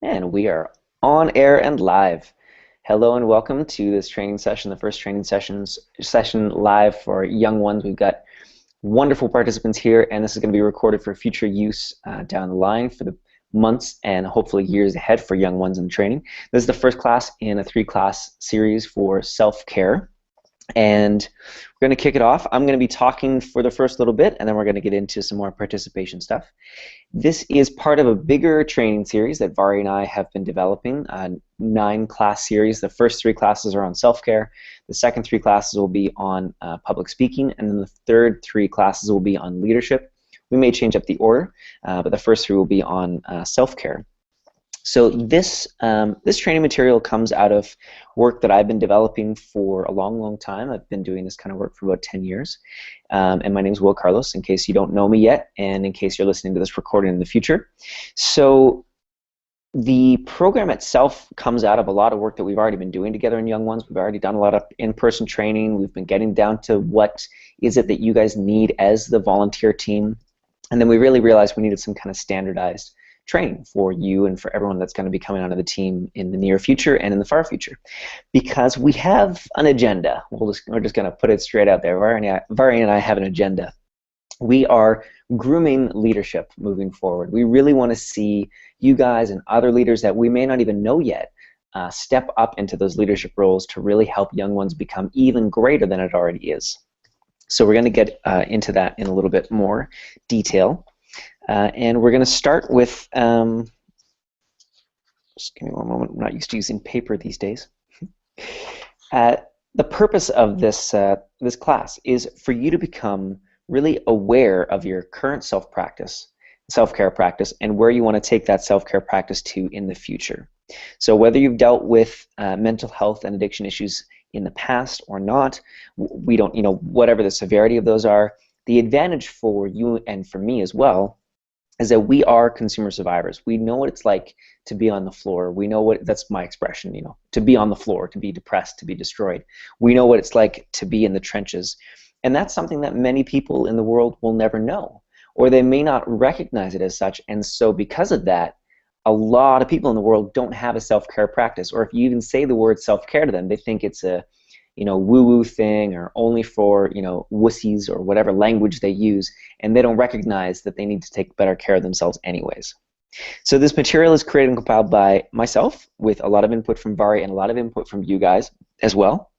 And we are on air and live. Hello and welcome to this training session, the first training session live for young ones. We've got wonderful participants here, and this is going to be recorded for future use down the line for the months and hopefully years ahead for young ones in training. This is the first class in a 3-class series for self-care. And we're going to kick it off. I'm going to be talking for the first little bit, and then we're going to get into some more participation stuff. This is part of a bigger training series that Vari and I have been developing, a 9-class series. The first 3 classes are on self-care. The second 3 classes will be on public speaking, and then the third 3 classes will be on leadership. We may change up the order, but the first 3 will be on self-care. So this training material comes out of work that I've been developing for a long time. I've been doing this kind of work for about 10 years. And my name is Will Carlos, in case you don't know me yet, and in case you're listening to this recording in the future. So the program itself comes out of a lot of work that we've already been doing together in Young Ones. We've already done a lot of in-person training. We've been getting down to what is it that you guys need as the volunteer team. And then we really realized we needed some kind of standardized training for you and for everyone that's going to be coming onto the team in the near future and in the far future, because we have an agenda. We're just going to put it straight out there. Vari and I have an agenda. We are grooming leadership moving forward. We really want to see you guys and other leaders that we may not even know yet step up into those leadership roles to really help young ones become even greater than it already is. So we're going to get into that in a little bit more detail. And we're going to start with, just give me one moment, I'm not used to using paper these days. The purpose of this class is for you to become really aware of your current self-care practice, and where you want to take that self-care practice to in the future. So whether you've dealt with mental health and addiction issues in the past or not, we don't, whatever the severity of those are, the advantage for you and for me as well is that we are consumer survivors. We know what it's like to be on the floor. We know what, that's my expression, to be on the floor, to be depressed, to be destroyed. We know what it's like to be in the trenches. And that's something that many people in the world will never know, or they may not recognize it as such. And so because of that, a lot of people in the world don't have a self-care practice. Or if you even say the word self-care to them, they think it's a woo-woo thing, or only for, wussies, or whatever language they use, and they don't recognize that they need to take better care of themselves anyways. So this material is created and compiled by myself with a lot of input from Vari and a lot of input from you guys as well.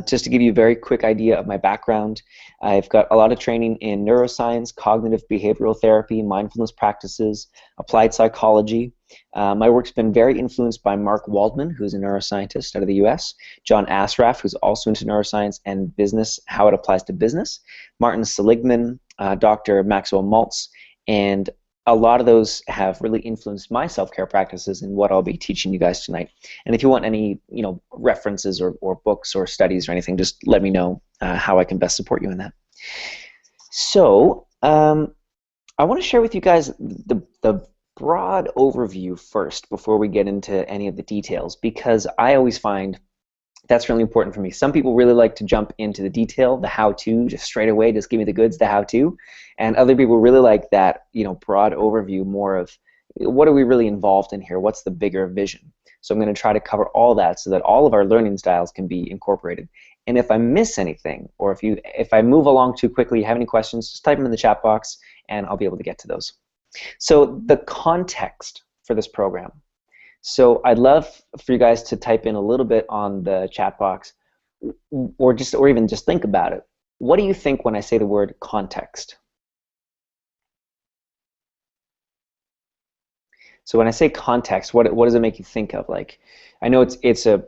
Just to give you a very quick idea of my background, I've got a lot of training in neuroscience, cognitive behavioral therapy, mindfulness practices, applied psychology. My work's been very influenced by Mark Waldman, who's a neuroscientist out of the US, John Assaraf, who's also into neuroscience and business, how it applies to business, Martin Seligman, Dr. Maxwell Maltz, and a lot of those have really influenced my self-care practices and what I'll be teaching you guys tonight. And if you want any references or books or studies or anything, just let me know how I can best support you in that. So I want to share with you guys the broad overview first before we get into any of the details, because I always find that's really important for me. Some people really like to jump into the detail, the how-to, just straight away, just give me the goods, the how-to. And other people really like that, broad overview, more of what are we really involved in here? What's the bigger vision? So I'm going to try to cover all that so that all of our learning styles can be incorporated. And if I miss anything, or if I move along too quickly, you have any questions, just type them in the chat box and I'll be able to get to those. So the context for this program. So I'd love for you guys to type in a little bit on the chat box, or even just think about it. What do you think when I say the word context? So when I say context, what does it make you think of? Like, I know it's a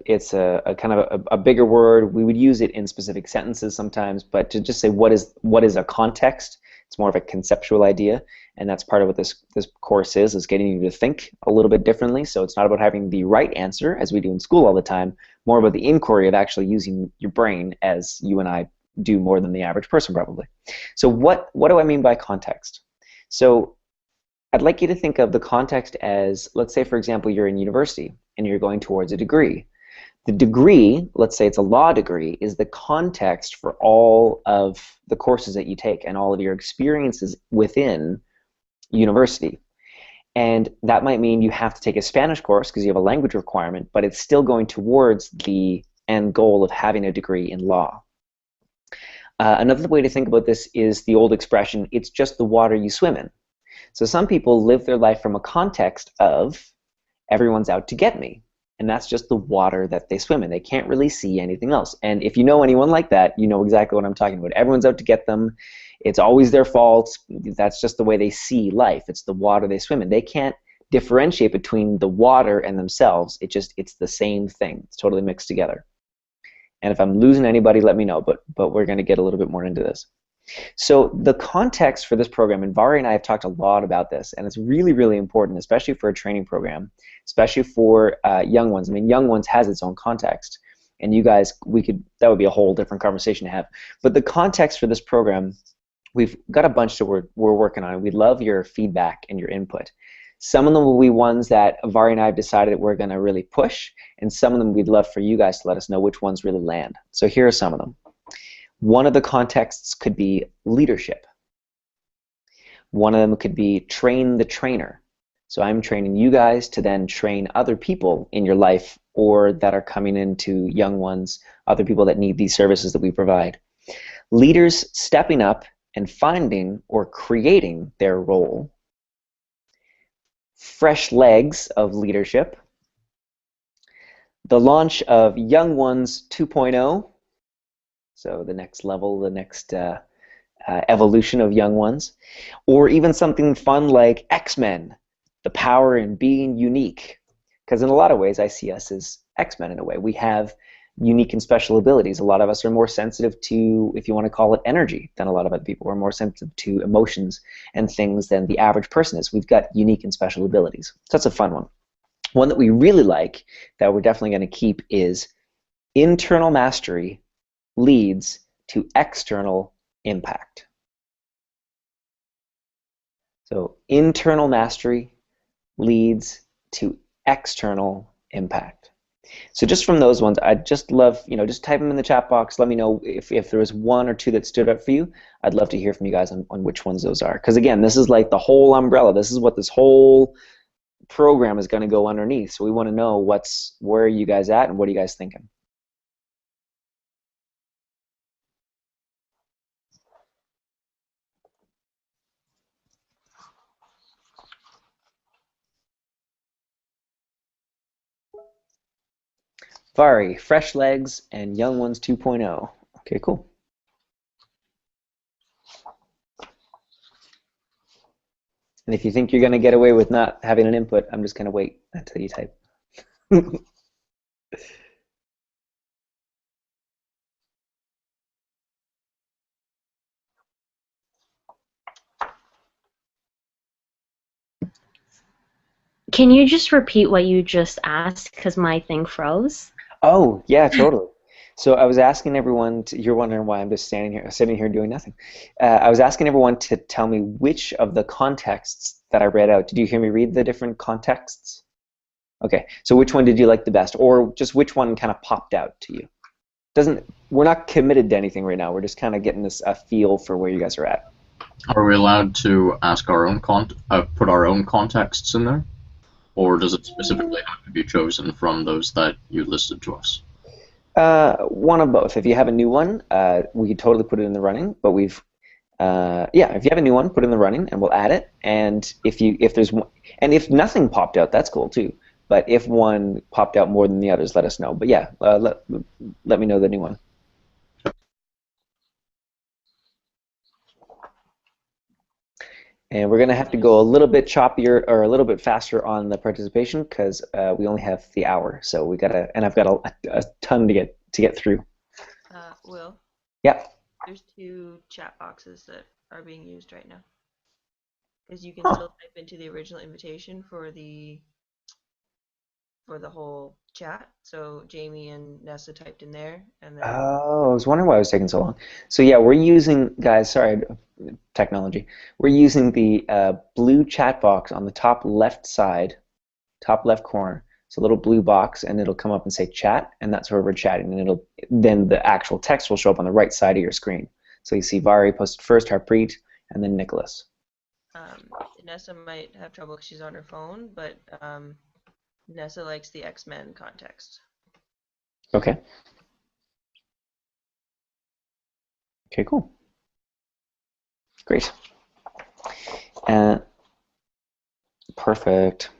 kind of a bigger word. We would use it in specific sentences sometimes, but to just say what is a context, it's more of a conceptual idea, and that's part of what this course is getting you to think a little bit differently. So it's not about having the right answer, as we do in school all the time, more about the inquiry of actually using your brain, as you and I do more than the average person probably. So what do I mean by context? So I'd like you to think of the context as, let's say for example you're in university and you're going towards a degree. The degree, let's say it's a law degree, is the context for all of the courses that you take and all of your experiences within university. And that might mean you have to take a Spanish course because you have a language requirement, but it's still going towards the end goal of having a degree in law. Another way to think about this is the old expression, it's just the water you swim in. So some people live their life from a context of everyone's out to get me. And that's just the water that they swim in. They can't really see anything else. And if you know anyone like that, you know exactly what I'm talking about. Everyone's out to get them. It's always their fault. That's just the way they see life. It's the water they swim in. They can't differentiate between the water and themselves. It's the same thing. It's totally mixed together. And if I'm losing anybody, let me know, but we're going to get a little bit more into this. So the context for this program, and Vari and I have talked a lot about this, and it's really, really important, especially for a training program, especially for young ones. I mean, young ones has its own context, and you guys, that would be a whole different conversation to have. But the context for this program, we've got a bunch that we're working on. We'd love your feedback and your input. Some of them will be ones that Vari and I have decided we're going to really push, and some of them we'd love for you guys to let us know which ones really land. So here are some of them. One of the contexts could be leadership. One of them could be train the trainer. So I'm training you guys to then train other people in your life or that are coming into young ones, other people that need these services that we provide. Leaders stepping up and finding or creating their role. Fresh legs of leadership. The launch of Young Ones 2.0. So the next level, the next evolution of Young Ones. Or even something fun like X-Men, the power in being unique. Because in a lot of ways, I see us as X-Men in a way. We have unique and special abilities. A lot of us are more sensitive to, if you want to call it, energy than a lot of other people. We're more sensitive to emotions and things than the average person is. We've got unique and special abilities. So that's a fun one. One that we really like, that we're definitely going to keep, is internal mastery leads to external impact. So internal mastery leads to external impact. So just from those ones, I'd just love, just type them in the chat box. Let me know if there was one or two that stood out for you. I'd love to hear from you guys on which ones those are. Because again, this is like the whole umbrella. This is what this whole program is going to go underneath. So we want to know where are you guys at and what are you guys thinking? Vari, Fresh Legs, and Young Ones 2.0. Okay, cool. And if you think you're going to get away with not having an input, I'm just going to wait until you type. Can you just repeat what you just asked, because my thing froze? Oh, yeah, totally. So I was asking everyone, you're wondering why I'm just sitting here doing nothing. I was asking everyone to tell me which of the contexts that I read out. Did you hear me read the different contexts? Okay, so which one did you like the best, or just which one kind of popped out to you? We're not committed to anything right now. We're just kind of getting a feel for where you guys are at. Are we allowed to ask our own put our own contexts in there? Or does it specifically have to be chosen from those that you listed to us? One of both. If you have a new one, we could totally put it in the running. But if you have a new one, put it in the running, and we'll add it. And if nothing popped out, that's cool too. But if one popped out more than the others, let us know. But yeah, let me know the new one. And we're going to have to go a little bit choppier or a little bit faster on the participation because we only have the hour. So we gotta, and I've got a ton to get through. Will? Yeah. There's 2 chat boxes that are being used right now. Because you can still type into the original invitation for the whole chat. So Jamie and Nessa typed in there, and then. Oh, I was wondering why it was taking so long. So yeah, we're using, guys. Sorry, technology. We're using the blue chat box on the top left side, top left corner. It's a little blue box, and it'll come up and say chat, and that's where we're chatting. And then the actual text will show up on the right side of your screen. So you see Vari posted first, Harpreet, and then Nicholas. Nessa might have trouble because she's on her phone, but Nessa likes the X-Men context. Okay. Okay, cool. Great. Perfect.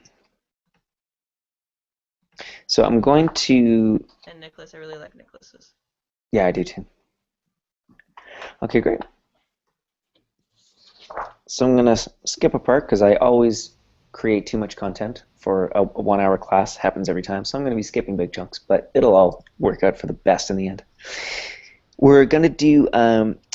So I'm going to... And Nicholas, I really like Nicholas's. Yeah, I do too. Okay, great. So I'm going to skip a part because I always create too much content for a 1 hour class. Happens every time. So I'm going to be skipping big chunks, but it'll all work out for the best in the end. We're going to do,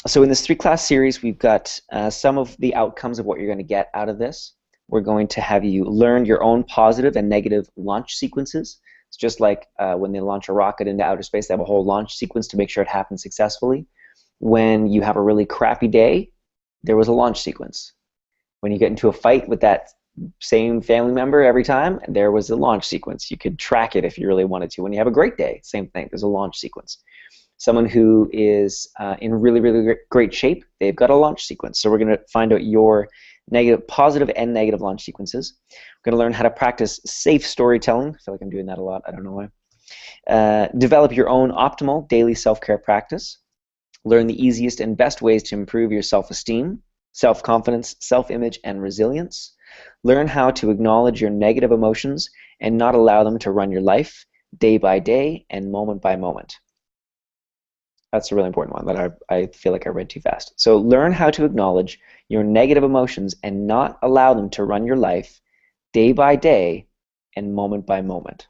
so in this 3-class series, we've got some of the outcomes of what you're going to get out of this. We're going to have you learn your own positive and negative launch sequences. It's just like when they launch a rocket into outer space, they have a whole launch sequence to make sure it happens successfully. When you have a really crappy day, there was a launch sequence. When you get into a fight with that same family member every time, there was a launch sequence. You could track it if you really wanted to. When you have a great day, same thing, there's a launch sequence. Someone who is in really, really great shape, they've got a launch sequence. So we're going to find out your positive and negative launch sequences. We're going to learn how to practice safe storytelling. I feel like I'm doing that a lot. I don't know why. Develop your own optimal daily self-care practice. Learn the easiest and best ways to improve your self-esteem, self-confidence, self-image, and resilience. Learn how to acknowledge your negative emotions and not allow them to run your life day by day and moment by moment. That's a really important one that I feel like I read too fast. So learn how to acknowledge your negative emotions and not allow them to run your life day by day and moment by moment.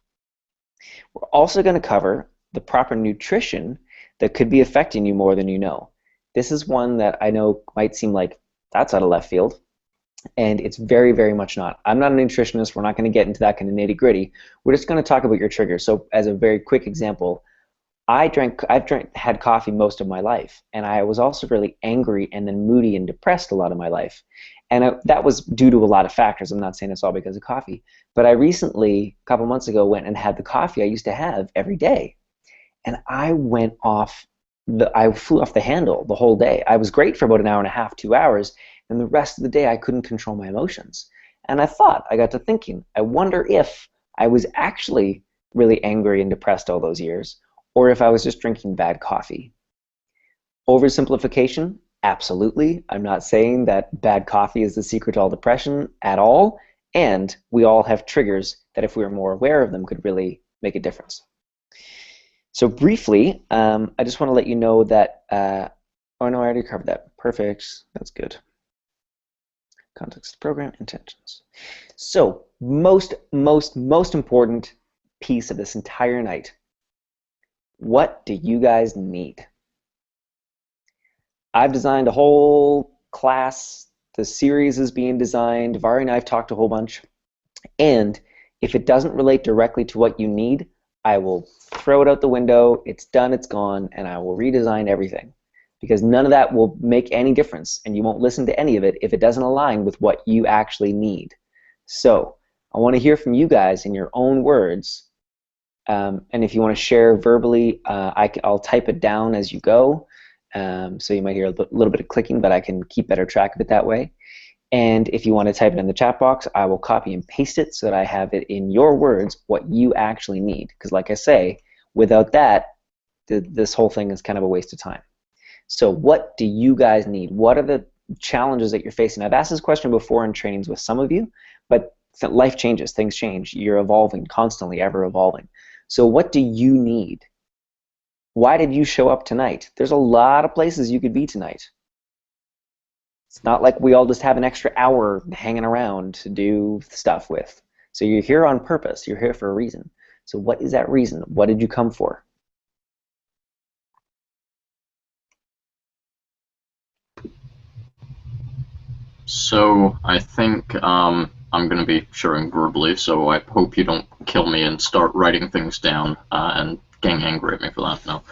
We're also going to cover the proper nutrition that could be affecting you more than you know. This is one that I know might seem like that's out of left field, and it's very, very much not. I'm not a nutritionist. We're not going to get into that kind of nitty-gritty. We're just going to talk about your triggers. So as a very quick example, I've had coffee most of my life, and I was also really angry and then moody and depressed a lot of my life. And that was due to a lot of factors. I'm not saying it's all because of coffee. But I recently, a couple months ago, went and had the coffee I used to have every day. And I I flew off the handle the whole day. I was great for about an hour and a half, 2 hours, and the rest of the day I couldn't control my emotions. And I got to thinking, I wonder if I was actually really angry and depressed all those years, or if I was just drinking bad coffee. Oversimplification? Absolutely. I'm not saying that bad coffee is the secret to all depression at all, and we all have triggers that if we were more aware of them could really make a difference. So briefly, I just want to let you know that, oh no, I already covered that. Perfect, that's good. Context of the program, intentions. So most important piece of this entire night, what do you guys need? I've designed a whole class. The series is being designed. Vari and I have talked a whole bunch. And if it doesn't relate directly to what you need, I will throw it out the window. It's done, it's gone, and I will redesign everything. Because none of that will make any difference, and you won't listen to any of it if it doesn't align with what you actually need. So I want to hear from you guys in your own words. And if you want to share verbally, I'll type it down as you go. So you might hear a little bit of clicking, but I can keep better track of it that way. And if you want to type it in the chat box, I will copy and paste it so that I have it in your words what you actually need. Because like I say, without that, this whole thing is kind of a waste of time. So what do you guys need? What are the challenges that you're facing? I've asked this question before in trainings with some of you, but life changes, things change. You're evolving, constantly ever evolving. So what do you need? Why did you show up tonight? There's a lot of places you could be tonight. It's not like we all just have an extra hour hanging around to do stuff with. So you're here on purpose. You're here for a reason. So what is that reason? What did you come for? So I think I'm going to be sharing verbally, so I hope you don't kill me and start writing things down and getting angry at me for that. No.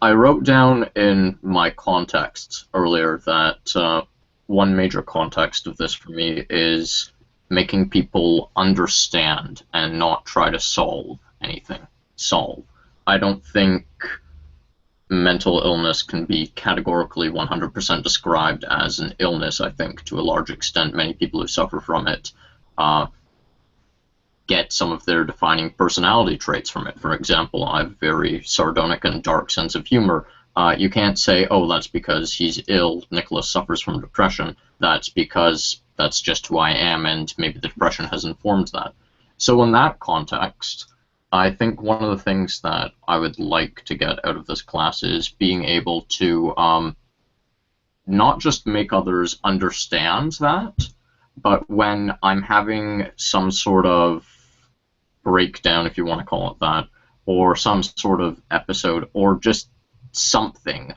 I wrote down in my context earlier that one major context of this for me is making people understand and not try to solve anything. I don't think mental illness can be categorically 100% described as an illness, I think, to a large extent. Many people who suffer from it get some of their defining personality traits from it. For example, I have a very sardonic and dark sense of humor. You can't say, oh, that's because he's ill, Nicholas suffers from depression. That's because that's just who I am, and maybe the depression has informed that. So in that context, I think one of the things that I would like to get out of this class is being able to not just make others understand that, but when I'm having some sort of breakdown, if you want to call it that, or some sort of episode, or just something,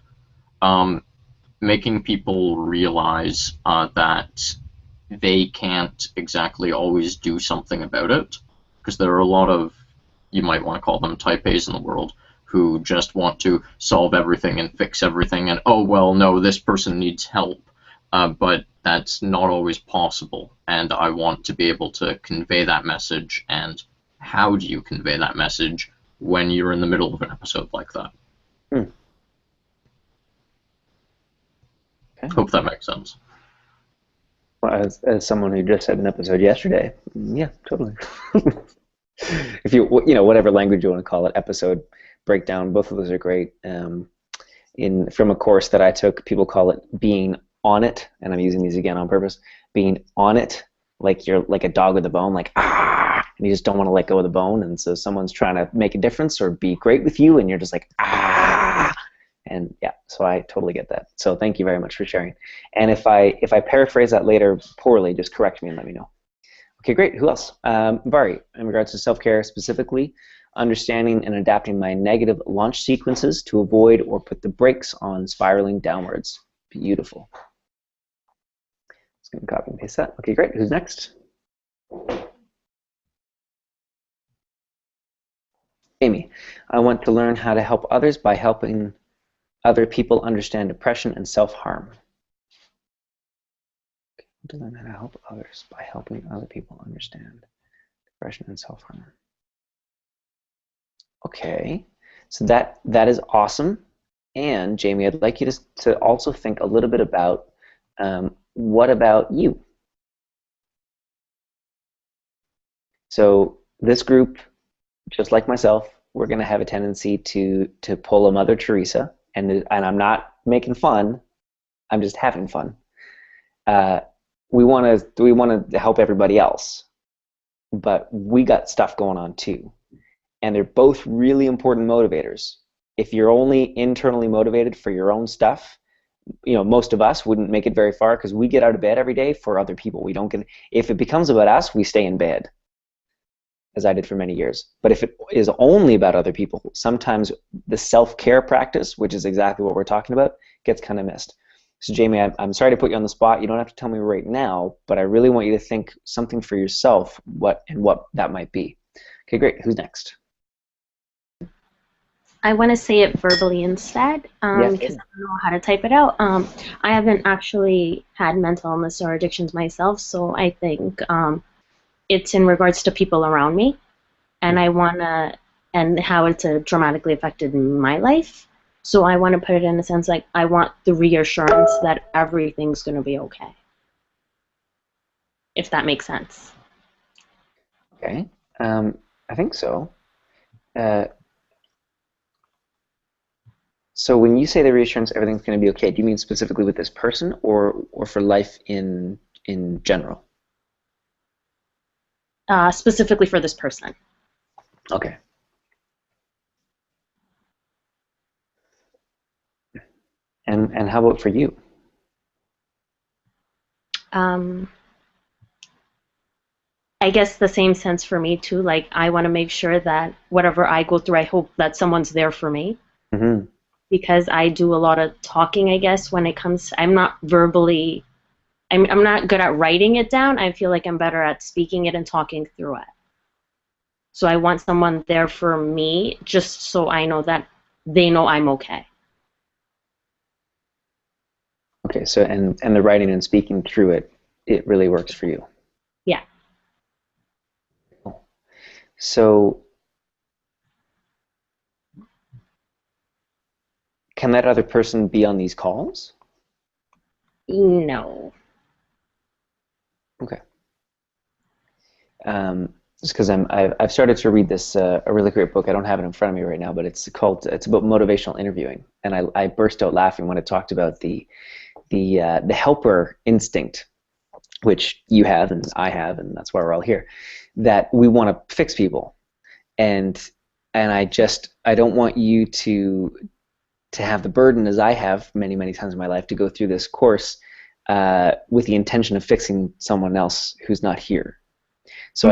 making people realize that they can't exactly always do something about it, because there are a lot of, you might want to call them type A's in the world, who just want to solve everything and fix everything, and oh, well, no, this person needs help, but that's not always possible, and I want to be able to convey that message. And how do you convey that message when you're in the middle of an episode like that? Okay. Hope that makes sense. Well, as someone who just had an episode yesterday, yeah, totally. If you whatever language you want to call it, episode, breakdown, both of those are great. From a course that I took, people call it being on it, and I'm using these again on purpose. Being on it, like you're like a dog with a bone, like and you just don't want to let go of the bone, and so someone's trying to make a difference or be great with you, and you're just like and yeah, so I totally get that. So thank you very much for sharing. And if I paraphrase that later poorly, just correct me and let me know. Okay, great. Who else? Vari, in regards to self-care specifically, understanding and adapting my negative launch sequences to avoid or put the brakes on spiraling downwards. Beautiful. Just going to copy and paste that. Okay, great. Who's next? Amy, I want to learn how to help others by helping other people understand depression and self-harm. To learn how to help others by helping other people understand depression and self-harm. Okay, so that is awesome. And Jamie, I'd like you to also think a little bit about what about you? So this group, just like myself, we're going to have a tendency to pull a Mother Teresa, and I'm not making fun. I'm just having fun. We want to help everybody else, but we got stuff going on too, and they're both really important motivators. If you're only internally motivated for your own stuff, most of us wouldn't make it very far, because we get out of bed every day for other people. We don't get. If it becomes about us, we stay in bed, as I did for many years. But if it is only about other people, sometimes the self-care practice, which is exactly what we're talking about, gets kind of missed. So Jamie, I'm sorry to put you on the spot. You don't have to tell me right now, but I really want you to think something for yourself, what that might be. Okay, great. Who's next? I want to say it verbally instead, because I don't know how to type it out. I haven't actually had mental illness or addictions myself, so I think it's in regards to people around me, and and how it's dramatically affected my life. So I want to put it in a sense like I want the reassurance that everything's going to be okay, if that makes sense. Okay, I think so. So when you say the reassurance everything's going to be okay, do you mean specifically with this person, or for life in general? Specifically for this person. Okay. And how about for you? I guess the same sense for me too. Like I want to make sure that whatever I go through, I hope that someone's there for me. Mm-hmm. Because I do a lot of talking, I guess, when it comes. I'm not verbally. I'm not good at writing it down. I feel like I'm better at speaking it and talking through it. So I want someone there for me, just so I know that they know I'm okay. Okay, so and the writing and speaking through it really works for you. Yeah. So Can that other person be on these calls? No. Okay. Just because I've started to read this a really great book. I don't have it in front of me right now, but it's about motivational interviewing, and I burst out laughing when it talked about the helper instinct, which you have and I have, and that's why we're all here. That we want to fix people, and I don't want you to have the burden, as I have many times in my life, to go through this course with the intention of fixing someone else who's not here. So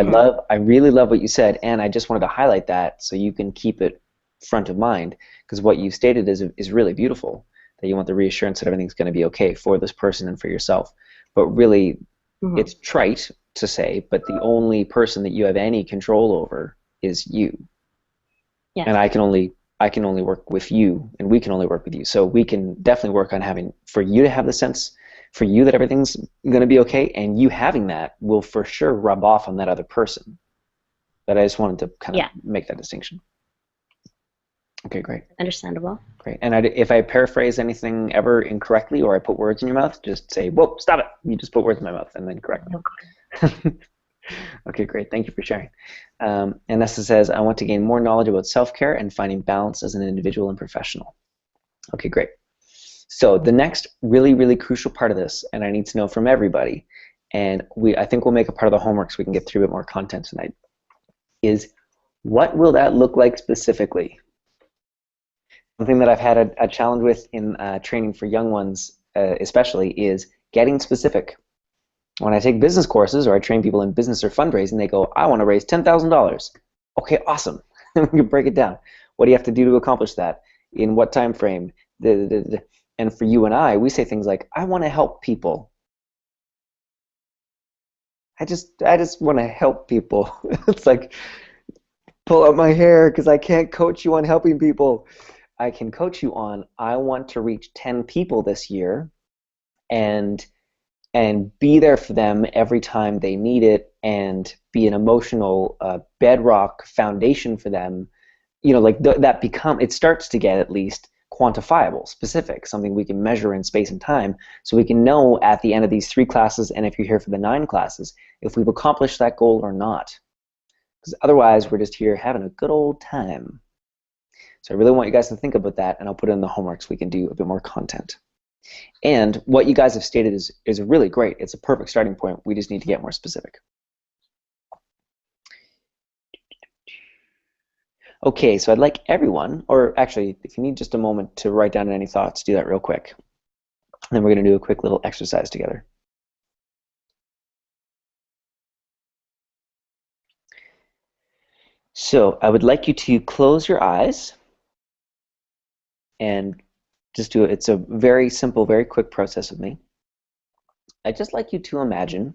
I really love what you said, and I just wanted to highlight that so you can keep it front of mind, because what you stated is really beautiful, that you want the reassurance that everything's going to be okay for this person and for yourself. But really, it's trite to say, but the only person that you have any control over is you. Yes. And I can only work with you, and we can only work with you. So we can definitely work on for you to have the sense for you that everything's going to be okay, and you having that will for sure rub off on that other person. But I just wanted to kind of make that distinction. Okay, great. Understandable. Great. And if I paraphrase anything ever incorrectly, or I put words in your mouth, just say, whoa, stop it. You just put words in my mouth, and then correct me. Okay. Okay, great. Thank you for sharing. And Nessa says, I want to gain more knowledge about self-care and finding balance as an individual and professional. Okay, great. So the next really crucial part of this, and I need to know from everybody, and I think we'll make a part of the homework so we can get through a bit more content tonight, is what will that look like specifically? Something that I've had a challenge with in training for young ones especially is getting specific. When I take business courses or I train people in business or fundraising, they go, I want to raise $10,000. Okay, awesome. We can break it down. What do you have to do to accomplish that? In what time frame? And for you and I, we say things like, I want to help people. I just want to help people. It's like, pull out my hair because I can't coach you on helping people. I can coach you on, I want to reach 10 people this year and be there for them every time they need it, and be an emotional bedrock foundation for them. You know, like it starts to get at least quantifiable, specific, something we can measure in space and time, so we can know at the end of these 3 classes, and if you're here for the 9 classes, if we've accomplished that goal or not. Because otherwise, we're just here having a good old time. So I really want you guys to think about that, and I'll put it in the homework so we can do a bit more content. And what you guys have stated is really great. It's a perfect starting point. We just need to get more specific. Okay, so I'd like everyone, or actually, if you need just a moment to write down any thoughts, do that real quick. And then we're going to do a quick little exercise together. So I would like you to close your eyes and just do it. It's a very simple, very quick process with me. I'd just like you to imagine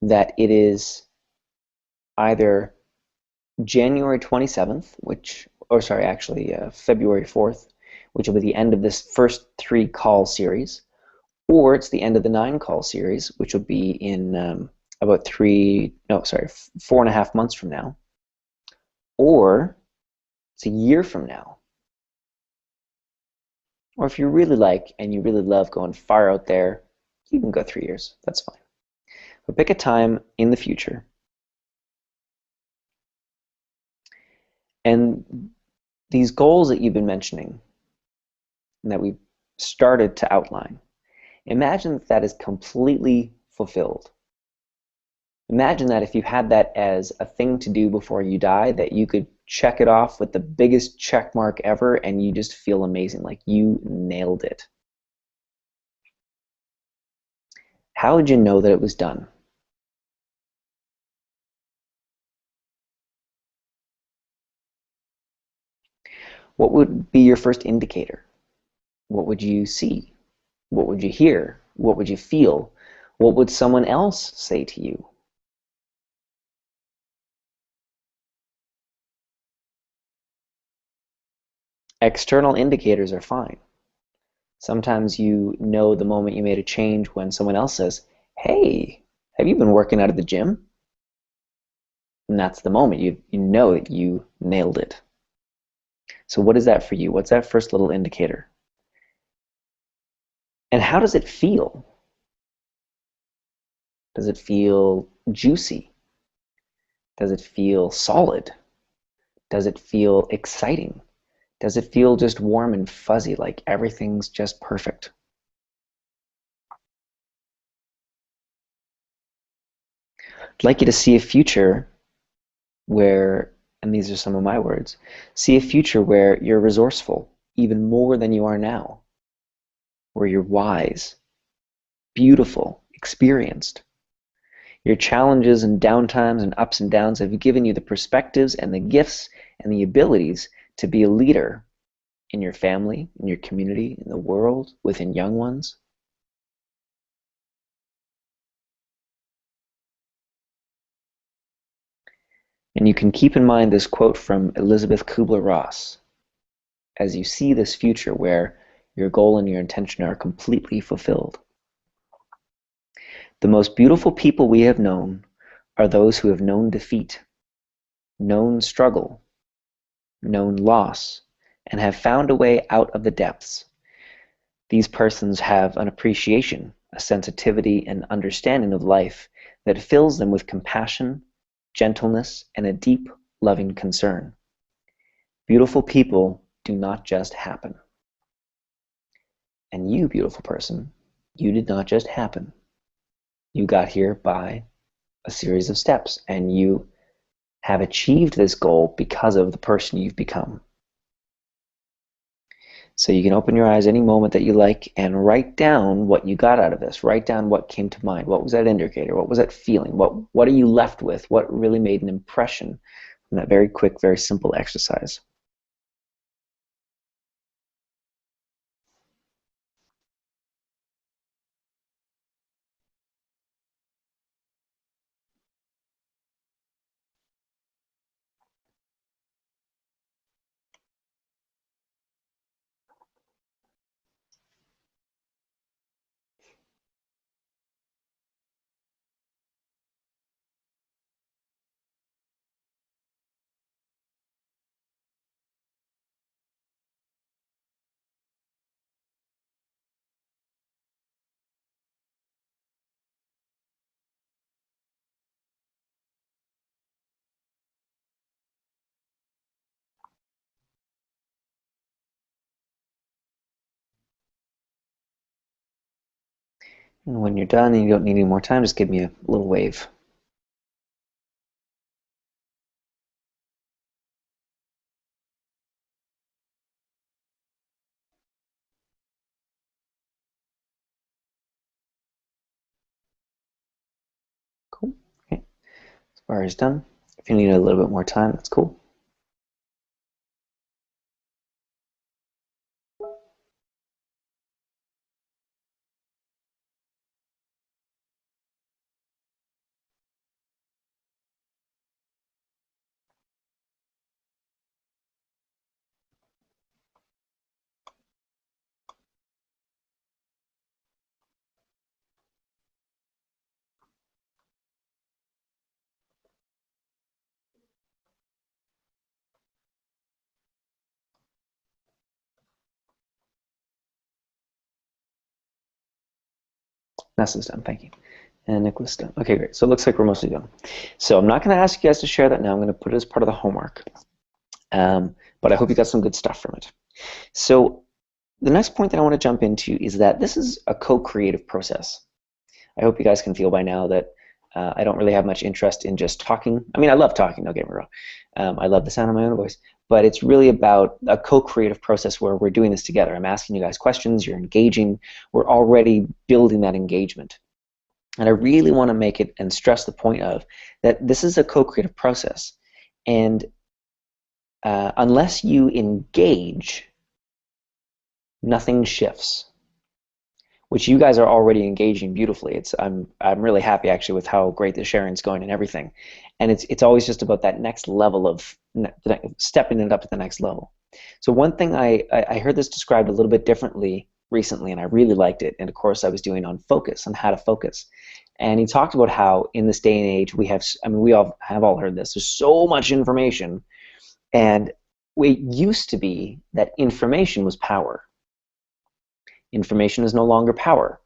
that it is either January 27th, February 4th, which will be the end of this first 3 call series, or it's the end of the 9 call series, which will be in about 4.5 months from now, or it's a year from now. Or if you really like and you really love going far out there, you can go 3 years. That's fine. But pick a time in the future. And these goals that you've been mentioning and that we've started to outline, imagine that is completely fulfilled. Imagine that if you had that as a thing to do before you die, that you could check it off with the biggest check mark ever, and you just feel amazing, like you nailed it. How would you know that it was done? What would be your first indicator? What would you see? What would you hear? What would you feel? What would someone else say to you? External indicators are fine. Sometimes you know the moment you made a change when someone else says, hey, have you been working out at the gym? And that's the moment you know that you nailed it. So what is that for you? What's that first little indicator? And how does it feel? Does it feel juicy? Does it feel solid? Does it feel exciting? Does it feel just warm and fuzzy, like everything's just perfect? I'd like you to see a future where, and these are some of my words, see a future where you're resourceful, even more than you are now, where you're wise, beautiful, experienced. Your challenges and downtimes and ups and downs have given you the perspectives and the gifts and the abilities to be a leader in your family, in your community, in the world, within young ones. And you can keep in mind this quote from Elizabeth Kubler-Ross as you see this future where your goal and your intention are completely fulfilled. The most beautiful people we have known are those who have known defeat, known struggle, known loss, and have found a way out of the depths. These persons have an appreciation, a sensitivity, and understanding of life that fills them with compassion, gentleness, and a deep, loving concern. Beautiful people do not just happen. And you, beautiful person, you did not just happen. You got here by a series of steps, and you have achieved this goal because of the person you've become. So you can open your eyes any moment that you like and write down what you got out of this. Write down what came to mind. What was that indicator? What was that feeling? What are you left with? What really made an impression from that very quick, very simple exercise? And when you're done and you don't need any more time, just give me a little wave. Cool. Okay. As far as done. If you need a little bit more time, that's cool. Nessa's done, thank you. And Nicholas done. Okay, great. So it looks like we're mostly done. So I'm not going to ask you guys to share that now. I'm going to put it as part of the homework. But I hope you got some good stuff from it. So the next point that I want to jump into is that this is a co-creative process. I hope you guys can feel by now that I don't really have much interest in just talking. I mean, I love talking, don't get me wrong. I love the sound of my own voice. But it's really about a co-creative process where we're doing this together. I'm asking you guys questions, you're engaging, we're already building that engagement. And I really want to make it and stress the point of that this is a co-creative process. And unless you engage, nothing shifts, which you guys are already engaging beautifully. I'm really happy actually with how great the sharing's going and everything. And it's always just about that next level of stepping it up to the next level. So one thing I heard this described a little bit differently recently, and I really liked it. And of course, I was doing on focus, on how to focus. And he talked about how in this day and age we have, I mean, we all have all heard this. There's so much information, and it used to be that information was power. Information is no longer power.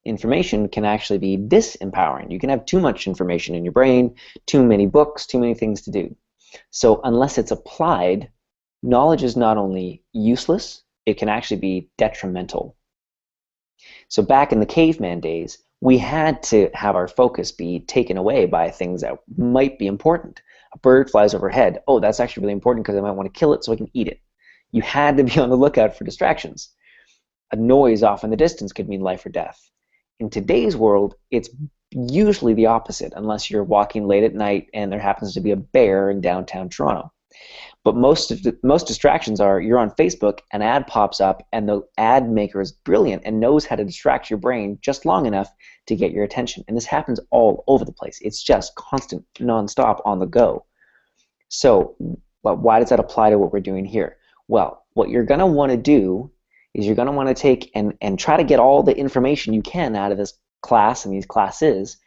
Information can actually be disempowering. You can have too much information in your brain, too many books, too many things to do. So unless it's applied, knowledge is not only useless, it can actually be detrimental. So back in the caveman days, we had to have our focus be taken away by things that might be important. A bird flies overhead. Oh, that's actually really important because I might want to kill it so I can eat it. You had to be on the lookout for distractions. A noise off in the distance could mean life or death. In today's world, it's usually the opposite, unless you're walking late at night and there happens to be a bear in downtown Toronto. But most distractions are you're on Facebook, an ad pops up, and the ad maker is brilliant and knows how to distract your brain just long enough to get your attention. And this happens all over the place. It's just constant, nonstop, on the go. So why does that apply to what we're doing here? Well, what you're going to want to do is you're going to want to take and try to get all the information you can out of this class and these classes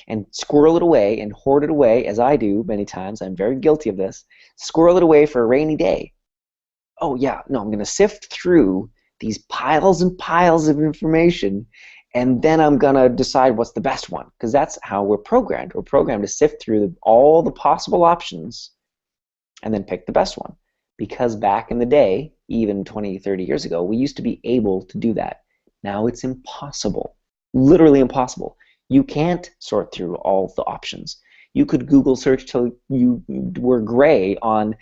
and squirrel it away and hoard it away, as I do many times. I'm very guilty of this. Squirrel it away for a rainy day. Oh yeah, no, I'm going to sift through these piles and piles of information, and then I'm going to decide what's the best one, because that's how we're programmed. We're programmed to sift through all the possible options and then pick the best one. Because back in the day, even 20, 30 years ago, we used to be able to do that. Now it's impossible. Literally impossible. You can't sort through all the options. You could Google search till you were gray on,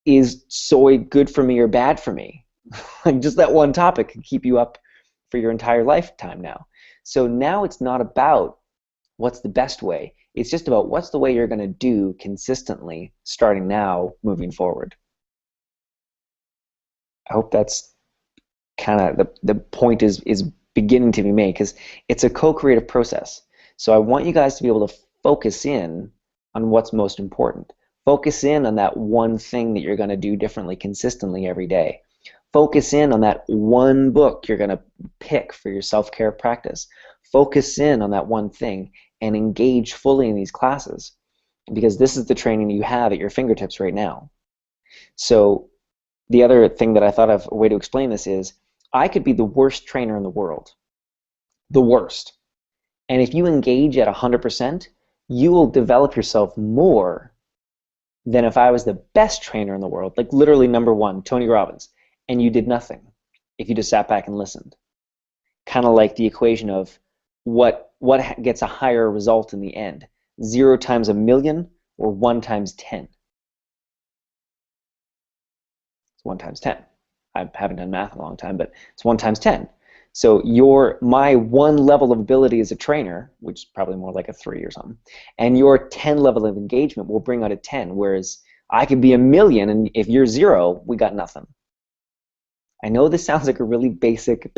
is soy good for me or bad for me? Like, just that one topic could keep you up for your entire lifetime now. So now it's not about what's the best way. It's just about what's the way you're going to do consistently starting now moving forward. I hope that's kind of the point is beginning to be made, because it's a co-creative process. So I want you guys to be able to focus in on what's most important. Focus in on that one thing that you're going to do differently consistently every day. Focus in on that one book you're going to pick for your self-care practice. Focus in on that one thing and engage fully in these classes, because this is the training you have at your fingertips right now. So the other thing that I thought of, a way to explain this is, I could be the worst trainer in the world. The worst. And if you engage at 100%, you will develop yourself more than if I was the best trainer in the world, like literally #1, Tony Robbins, and you did nothing if you just sat back and listened. Kind of like the equation of what gets a higher result in the end, 0 times 1,000,000 or 1 times 10. 1 times 10. I haven't done math in a long time, but it's 1 times 10. So my 1 level of ability as a trainer, which is probably more like a 3 or something, and your 10 level of engagement will bring out a 10, whereas I could be 1,000,000, and if you're 0, we got nothing. I know this sounds like a really basic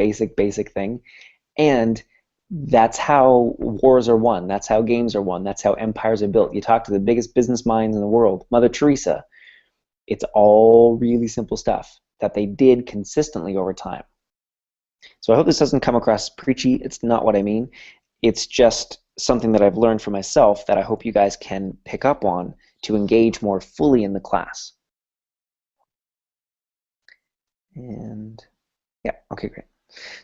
thing, and that's how wars are won, that's how games are won, that's how empires are built. You talk to the biggest business minds in the world, Mother Teresa. It's all really simple stuff that they did consistently over time. So I hope this doesn't come across preachy. It's not what I mean. It's just something that I've learned for myself that I hope you guys can pick up on to engage more fully in the class. And yeah, okay, great.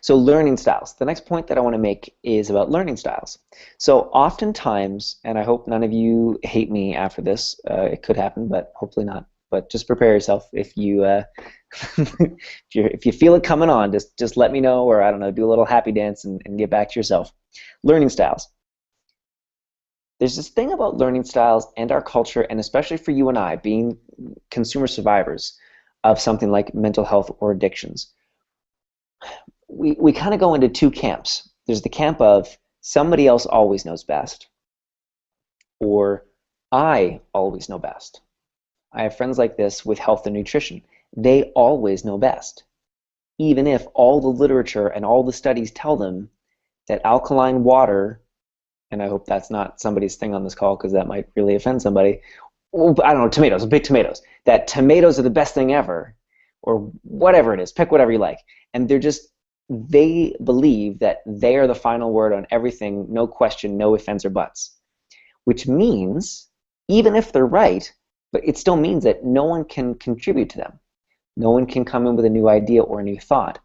So learning styles. The next point that I want to make is about learning styles. So oftentimes, and I hope none of you hate me after this, it could happen, but hopefully not. But just prepare yourself. If you if you feel it coming on, just let me know, or I don't know, do a little happy dance and get back to yourself. Learning styles. There's this thing about learning styles and our culture, and especially for you and I, being consumer survivors of something like mental health or addictions. We kind of go into 2 camps. There's the camp of somebody else always knows best, or I always know best. I have friends like this with health and nutrition. They always know best, even if all the literature and all the studies tell them that alkaline water, and I hope that's not somebody's thing on this call because that might really offend somebody, I don't know, tomatoes, big tomatoes, that tomatoes are the best thing ever, or whatever it is, pick whatever you like. And they believe that they are the final word on everything, no question, no ifs, ands, or buts, which means, even if they're right, but it still means that no one can contribute to them. No one can come in with a new idea or a new thought.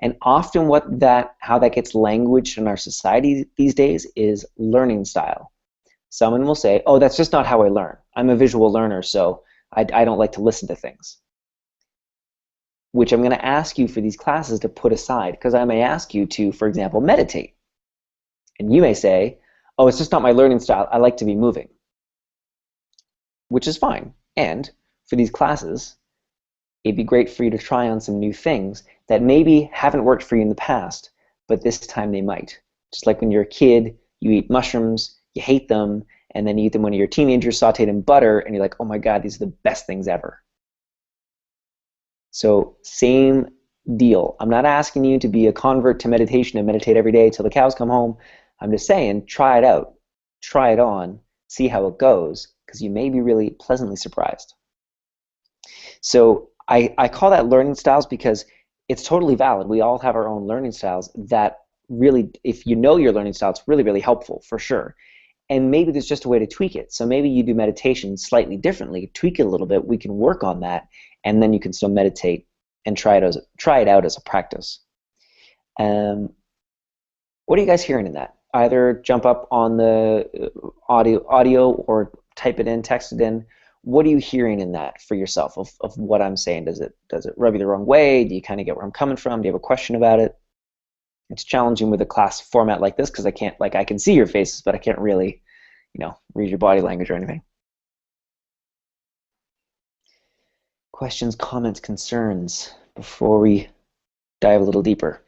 And often how that gets languaged in our society these days is learning style. Someone will say, oh, that's just not how I learn. I'm a visual learner, so I don't like to listen to things. Which I'm going to ask you for these classes to put aside, because I may ask you to, for example, meditate. And you may say, oh, it's just not my learning style. I like to be moving. Which is fine. And for these classes, it'd be great for you to try on some new things that maybe haven't worked for you in the past, but this time they might. Just like when you're a kid, you eat mushrooms, you hate them, and then you eat them when you're a teenager, sauteed in butter, and you're like, oh my God, these are the best things ever. So same deal. I'm not asking you to be a convert to meditation and meditate every day till the cows come home. I'm just saying, try it out, try it on, see how it goes, because you may be really pleasantly surprised. So I call that learning styles because it's totally valid. We all have our own learning styles that really, if you know your learning style, it's really, really helpful for sure. And maybe there's just a way to tweak it. So maybe you do meditation slightly differently, tweak it a little bit, we can work on that, and then you can still meditate and try it out as a practice. What are you guys hearing in that? Either jump up on the audio or type it in, text it in. What are you hearing in that for yourself of what I'm saying? Does it rub you the wrong way? Do you kind of get where I'm coming from? Do you have a question about it? It's challenging with a class format like this because I can see your faces, but I can't really, read your body language or anything. Questions, comments, concerns before we dive a little deeper?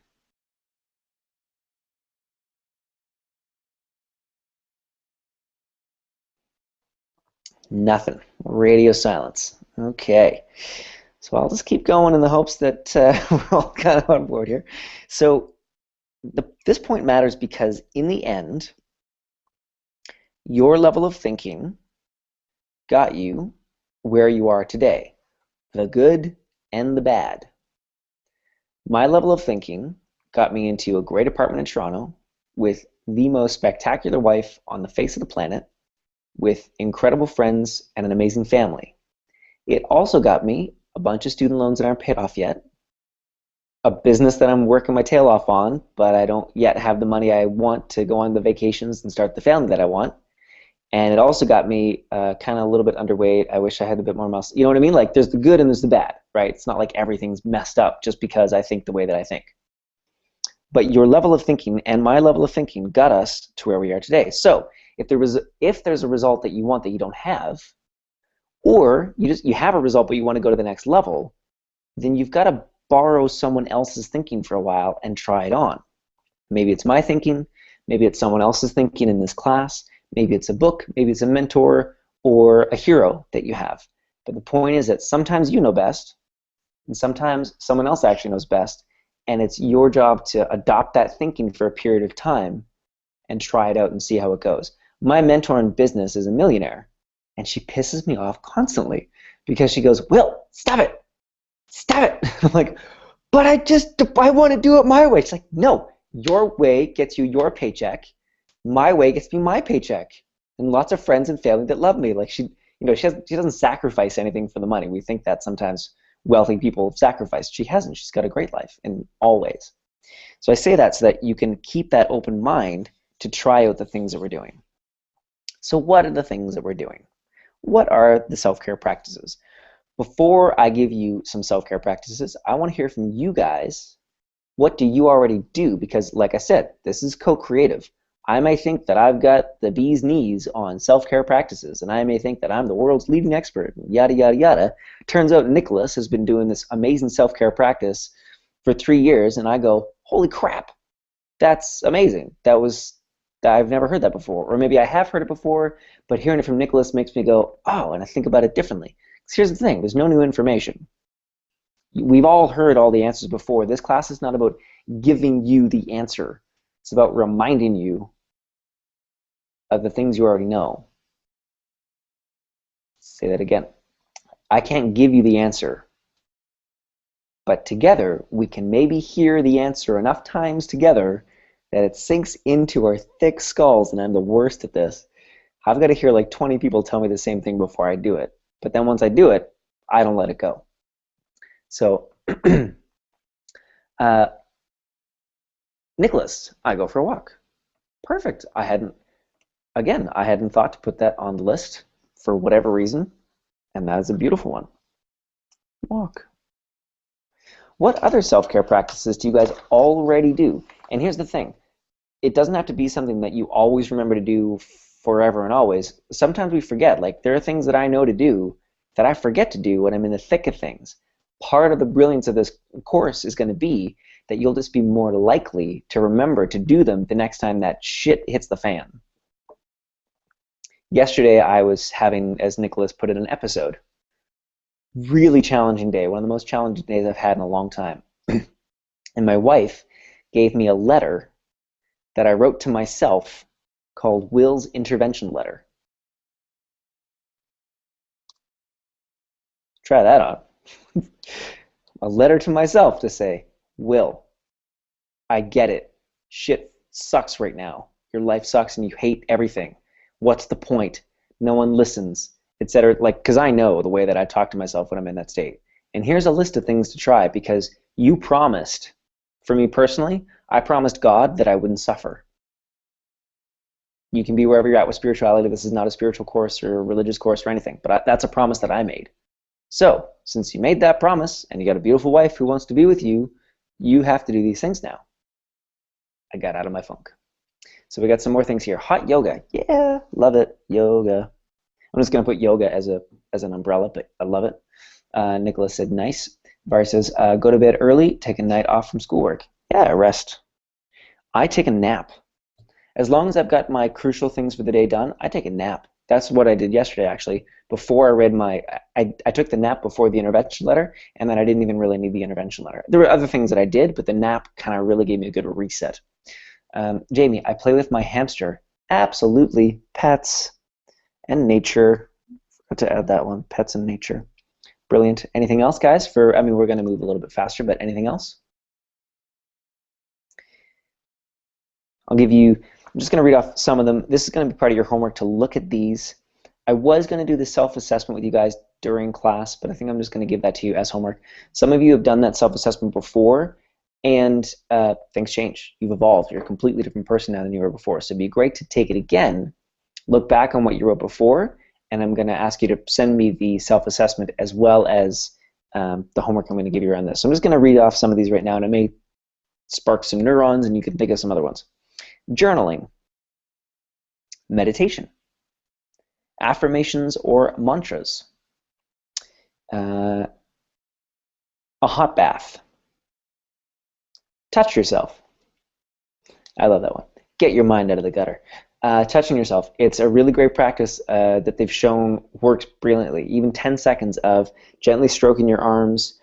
Nothing. Radio silence. Okay. So I'll just keep going in the hopes that we're all kind of on board here. So this point matters because in the end, your level of thinking got you where you are today, the good and the bad. My level of thinking got me into a great apartment in Toronto with the most spectacular wife on the face of the planet, with incredible friends and an amazing family. It also got me a bunch of student loans that aren't paid off yet, a business that I'm working my tail off on, but I don't yet have the money I want to go on the vacations and start the family that I want. And it also got me kind of a little bit underweight. I wish I had a bit more muscle. You know what I mean? Like there's the good and there's the bad, right? It's not like everything's messed up just because I think the way that I think. But your level of thinking and my level of thinking got us to where we are today. So if there's a result that you want that you don't have, or you have a result but you want to go to the next level, then you've got to borrow someone else's thinking for a while and try it on. Maybe it's my thinking, maybe it's someone else's thinking in this class, maybe it's a book, maybe it's a mentor or a hero that you have. But the point is that sometimes you know best, and sometimes someone else actually knows best, and it's your job to adopt that thinking for a period of time and try it out and see how it goes. My mentor in business is a millionaire, and she pisses me off constantly because she goes, Will, stop it. Stop it. I'm like, but I want to do it my way. She's like, no, your way gets you your paycheck. My way gets me my paycheck. And lots of friends and family that love me. Like she doesn't sacrifice anything for the money. We think that sometimes wealthy people sacrifice. She hasn't. She's got a great life in all ways. So I say that so that you can keep that open mind to try out the things that we're doing. So what are the things that we're doing? What are the self-care practices? Before I give you some self-care practices, I want to hear from you guys. What do you already do? Because like I said, this is co-creative. I may think that I've got the bee's knees on self-care practices, and I may think that I'm the world's leading expert, yada, yada, yada. Turns out Nicholas has been doing this amazing self-care practice for 3 years, and I go, holy crap, that's amazing. I've never heard that before. Or maybe I have heard it before, but hearing it from Nicholas makes me go, oh, and I think about it differently. Because here's the thing, there's no new information. We've all heard all the answers before. This class is not about giving you the answer. It's about reminding you of the things you already know. Say that again. I can't give you the answer, but together we can maybe hear the answer enough times together that it sinks into our thick skulls, and I'm the worst at this. I've got to hear like 20 people tell me the same thing before I do it. But then once I do it, I don't let it go. So, Nicholas, I go for a walk. Perfect. I hadn't thought to put that on the list for whatever reason, and that is a beautiful one. Walk. What other self-care practices do you guys already do? And here's the thing. It doesn't have to be something that you always remember to do forever and always. Sometimes we forget. Like, there are things that I know to do that I forget to do when I'm in the thick of things. Part of the brilliance of this course is going to be that you'll just be more likely to remember to do them the next time that shit hits the fan. Yesterday I was having, as Nicholas put it, an episode. Really challenging day, one of the most challenging days I've had in a long time. And my wife gave me a letter that I wrote to myself called Will's Intervention Letter. Try that on. A letter to myself to say, Will, I get it. Shit sucks right now. Your life sucks and you hate everything. What's the point? No one listens, etc. Like, because I know the way that I talk to myself when I'm in that state. And here's a list of things to try, because you promised, for me personally, I promised God that I wouldn't suffer. You can be wherever you're at with spirituality. This is not a spiritual course or a religious course or anything, but that's a promise that I made. So, since you made that promise and you got a beautiful wife who wants to be with you, you have to do these things now. I got out of my funk. So we got some more things here. Hot yoga. Yeah, love it. Yoga. I'm just going to put yoga as an umbrella, but I love it. Nicholas said, nice. Vari says, go to bed early, take a night off from schoolwork. Yeah, rest. I take a nap. As long as I've got my crucial things for the day done, I take a nap. That's what I did yesterday, actually. Before I read I took the nap before the intervention letter, and then I didn't even really need the intervention letter. There were other things that I did, but the nap kind of really gave me a good reset. Jamie, I play with my hamster. Absolutely. Pets and nature. Forgot to add that one. Pets and nature. Brilliant. Anything else, guys? We're going to move a little bit faster, but anything else? I'm just going to read off some of them. This is going to be part of your homework to look at these. I was going to do the self-assessment with you guys during class, but I think I'm just going to give that to you as homework. Some of you have done that self-assessment before, and things change. You've evolved. You're a completely different person now than you were before. So it'd be great to take it again, look back on what you wrote before, and I'm going to ask you to send me the self-assessment as well as the homework I'm going to give you around this. So I'm just going to read off some of these right now, and it may spark some neurons, and you can think of some other ones. Journaling, meditation, affirmations or mantras, a hot bath, touch yourself. I love that one. Get your mind out of the gutter. Touching yourself. It's a really great practice that they've shown works brilliantly. Even 10 seconds of gently stroking your arms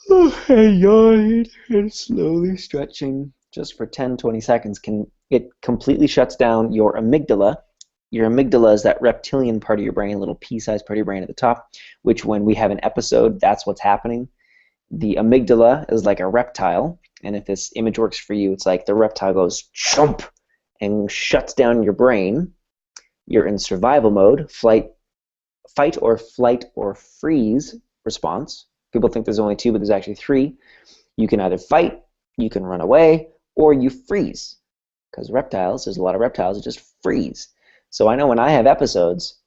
and yawning and slowly stretching just for 10-20 seconds it completely shuts down your amygdala. Your amygdala is that reptilian part of your brain, a little pea-sized part of your brain at the top, which when we have an episode, that's what's happening. The amygdala is like a reptile, and if this image works for you, it's like the reptile goes chomp and shuts down your brain. You're in survival mode, fight or flight or freeze response. People think there's only two, but there's actually three. You can either fight, you can run away, or you freeze. Because reptiles, there's a lot of reptiles that just freeze. So I know when I have episodes,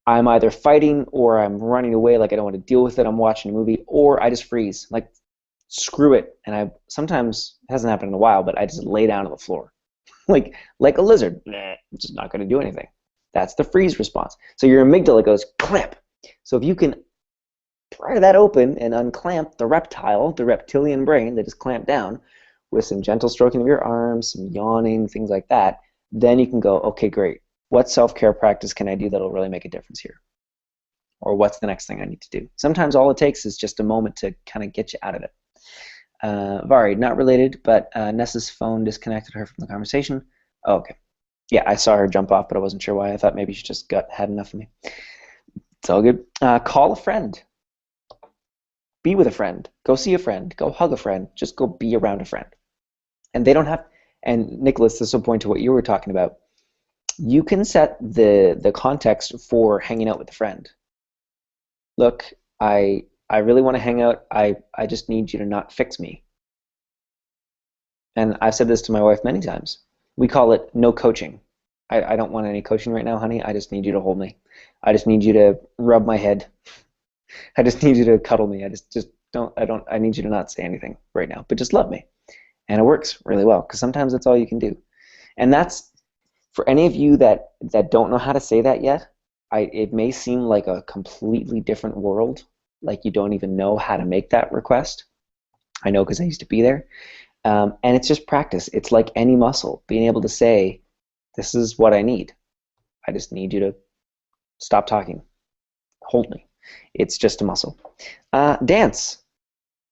I'm either fighting or I'm running away, like I don't want to deal with it, I'm watching a movie, or I just freeze, like screw it. And sometimes, it hasn't happened in a while, but I just lay down on the floor. like a lizard. Nah, I'm just not going to do anything. That's the freeze response. So your amygdala goes clamp. So if you can pry that open and unclamp the reptile, the reptilian brain that is clamped down, with some gentle stroking of your arms, some yawning, things like that, then you can go, okay, great. What self-care practice can I do that'll really make a difference here? Or what's the next thing I need to do? Sometimes all it takes is just a moment to kind of get you out of it. Vari, not related, but Nessa's phone disconnected her from the conversation. Oh, okay. Yeah, I saw her jump off, but I wasn't sure why. I thought maybe she just had enough of me. It's all good. Call a friend. Be with a friend. Go see a friend. Go hug a friend. Just go be around a friend. And they don't have, and Nicholas, this will point to what you were talking about. You can set the context for hanging out with a friend. Look, I I really want to hang out. I just need you to not fix me. And I've said this to my wife many times. We call it no coaching. I don't want any coaching right now, honey. I just need you to hold me. I just need you to rub my head. I just need you to cuddle me. I need you to not say anything right now, but just love me. And it works really well, because sometimes that's all you can do. And that's, for any of you that don't know how to say that yet, it may seem like a completely different world, like you don't even know how to make that request. I know, because I used to be there. And it's just practice. It's like any muscle, being able to say, this is what I need. I just need you to stop talking. Hold me. It's just a muscle. Dance.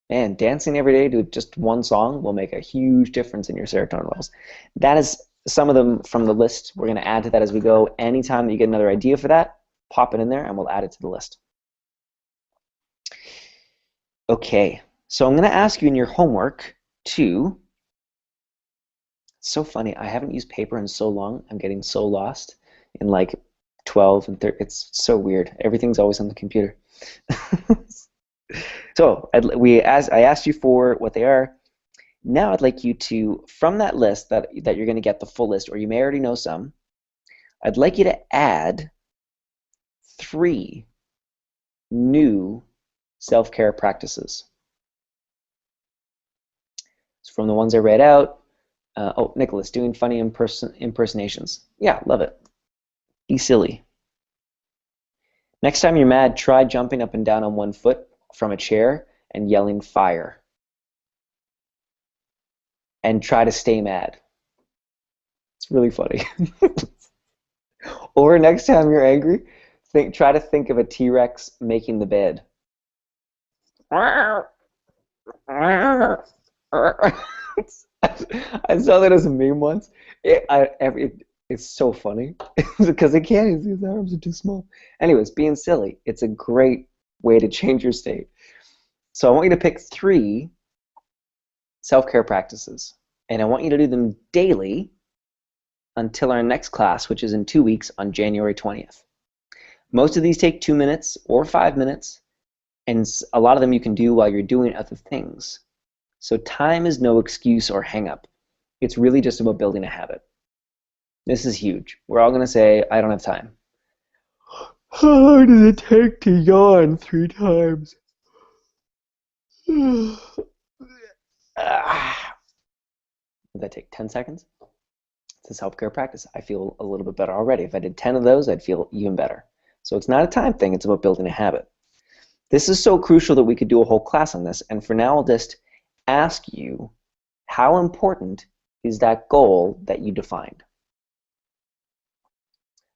Man, dancing every day to just one song will make a huge difference in your serotonin levels. That is some of them from the list. We're going to add to that as we go. Anytime that you get another idea for that, pop it in there and we'll add it to the list. Okay, so I'm going to ask you in your homework to, it's so funny, I haven't used paper in so long, I'm getting so lost in like 12 and 13, it's so weird. Everything's always on the computer. So I asked you for what they are. Now I'd like you to, from that list that you're going to get the full list, or you may already know some, I'd like you to add 3 new self-care practices. So from the ones I read out, oh, Nicholas, doing funny impersonations. Yeah, love it. Be silly. Next time you're mad, try jumping up and down on one foot from a chair and yelling fire. And try to stay mad. It's really funny. Or next time you're angry, try to think of a T-Rex making the bed. I saw that as a meme once. It's so funny because it can't. His arms are too small. Anyways, being silly. It's a great way to change your state. So I want you to pick 3 self-care practices, and I want you to do them daily until our next class, which is in 2 weeks on January 20th. Most of these take 2 minutes or 5 minutes, and a lot of them you can do while you're doing other things. So time is no excuse or hang-up. It's really just about building a habit. This is huge. We're all going to say, I don't have time. How long does it take to yawn 3 times? Would that take 10 seconds? It's a self-care practice. I feel a little bit better already. If I did 10 of those, I'd feel even better. So it's not a time thing, it's about building a habit. This is so crucial that we could do a whole class on this, and for now I'll just ask you, how important is that goal that you defined?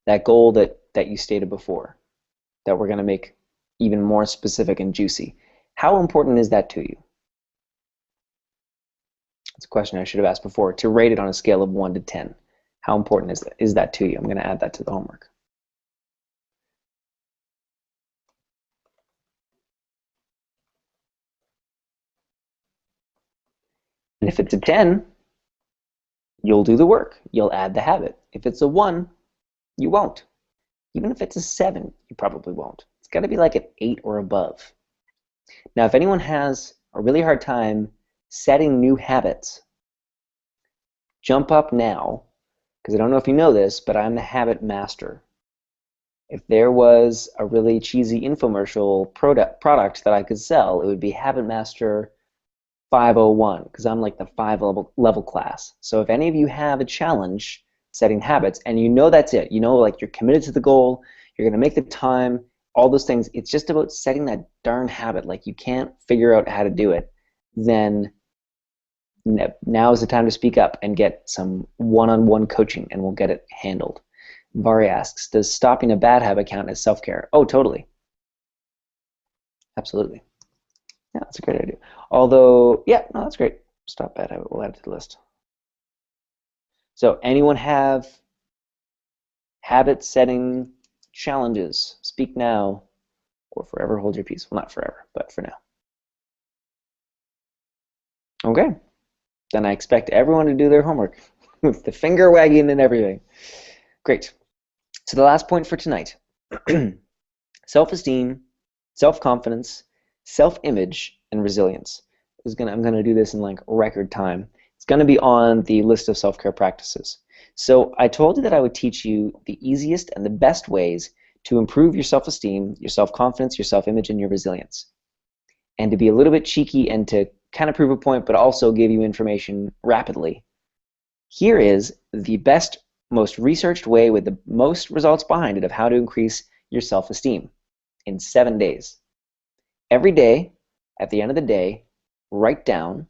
That goal that you stated before, that we're going to make even more specific and juicy. How important is that to you? It's a question I should have asked before. To rate it on a scale of 1 to 10, how important is that to you? I'm going to add that to the homework. And if it's a 10, you'll do the work. You'll add the habit. If it's a 1, you won't. Even if it's a 7, you probably won't. It's got to be like an 8 or above. Now, if anyone has a really hard time setting new habits, jump up now, because I don't know if you know this, but I'm the habit master. If there was a really cheesy infomercial product that I could sell, it would be Habit Master 501, because I'm like the 5 level class. So if any of you have a challenge setting habits, and you know that's it, you know, like you're committed to the goal, you're going to make the time, all those things, it's just about setting that darn habit, like you can't figure out how to do it, then now is the time to speak up and get some one-on-one coaching, and we'll get it handled. Vari asks, does stopping a bad habit count as self-care? Oh, totally. Absolutely. Yeah, that's a great idea. Although, yeah, no, that's great. Stop bad habit, we'll add it to the list. So anyone have habit setting challenges? Speak now or forever hold your peace. Well, not forever, but for now. Okay. Then I expect everyone to do their homework with the finger wagging and everything. Great. So the last point for tonight. Self-esteem, self-confidence, self-image and resilience. I'm going to do this in like record time. It's going to be on the list of self-care practices. So I told you that I would teach you the easiest and the best ways to improve your self-esteem, your self-confidence, your self-image, and your resilience. And to be a little bit cheeky and to kind of prove a point, but also give you information rapidly, here is the best, most researched way with the most results behind it of how to increase your self-esteem in 7 days. Every day, at the end of the day, write down,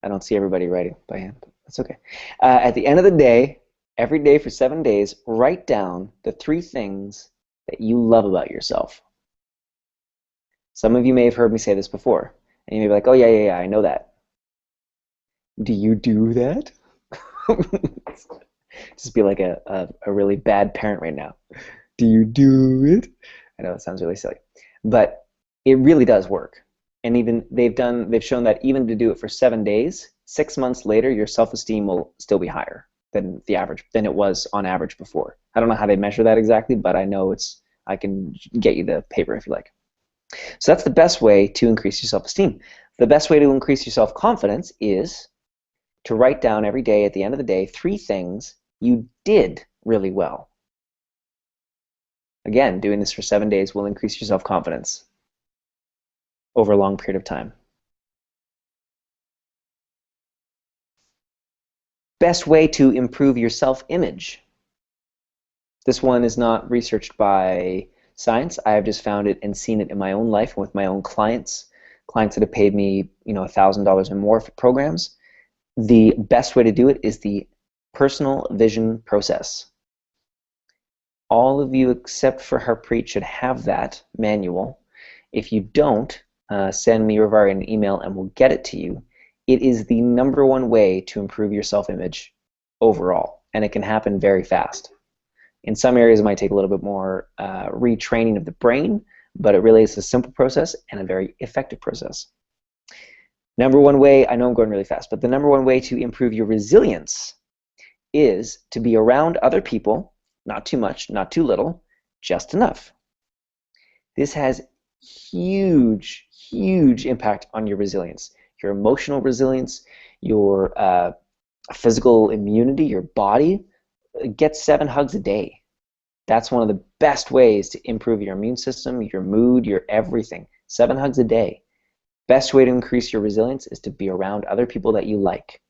I don't see everybody writing by hand, but that's okay. At the end of the day, every day for 7 days, write down the 3 things that you love about yourself. Some of you may have heard me say this before, and you may be like, oh yeah, I know that. Do you do that? Just be like a really bad parent right now. Do you do it? I know it sounds really silly, but it really does work. And even they've shown that even to do it for 7 days, 6 months later, your self-esteem will still be higher than it was on average before. I don't know how they measure that exactly, but I know I can get you the paper if you like. So that's the best way to increase your self-esteem. The best way to increase your self-confidence is to write down every day at the end of the day 3 things you did really well. Again, doing this for 7 days will increase your self-confidence over a long period of time. Best way to improve your self-image. This one is not researched by science. I have just found it and seen it in my own life with my own clients that have paid me, $1,000 or more for programs. The best way to do it is the personal vision process. All of you except for Harpreet should have that manual. If you don't, send me or Vari an email and we'll get it to you. It is the #1 way to improve your self-image overall, and it can happen very fast. In some areas it might take a little bit more retraining of the brain, but it really is a simple process and a very effective process. #1 way, I know I'm going really fast, but the #1 way to improve your resilience is to be around other people, not too much, not too little, just enough. This has huge impact on your resilience, your emotional resilience, your physical immunity, your body. Get 7 hugs a day. That's one of the best ways to improve your immune system, your mood, your everything. 7 hugs a day. Best way to increase your resilience is to be around other people that you like.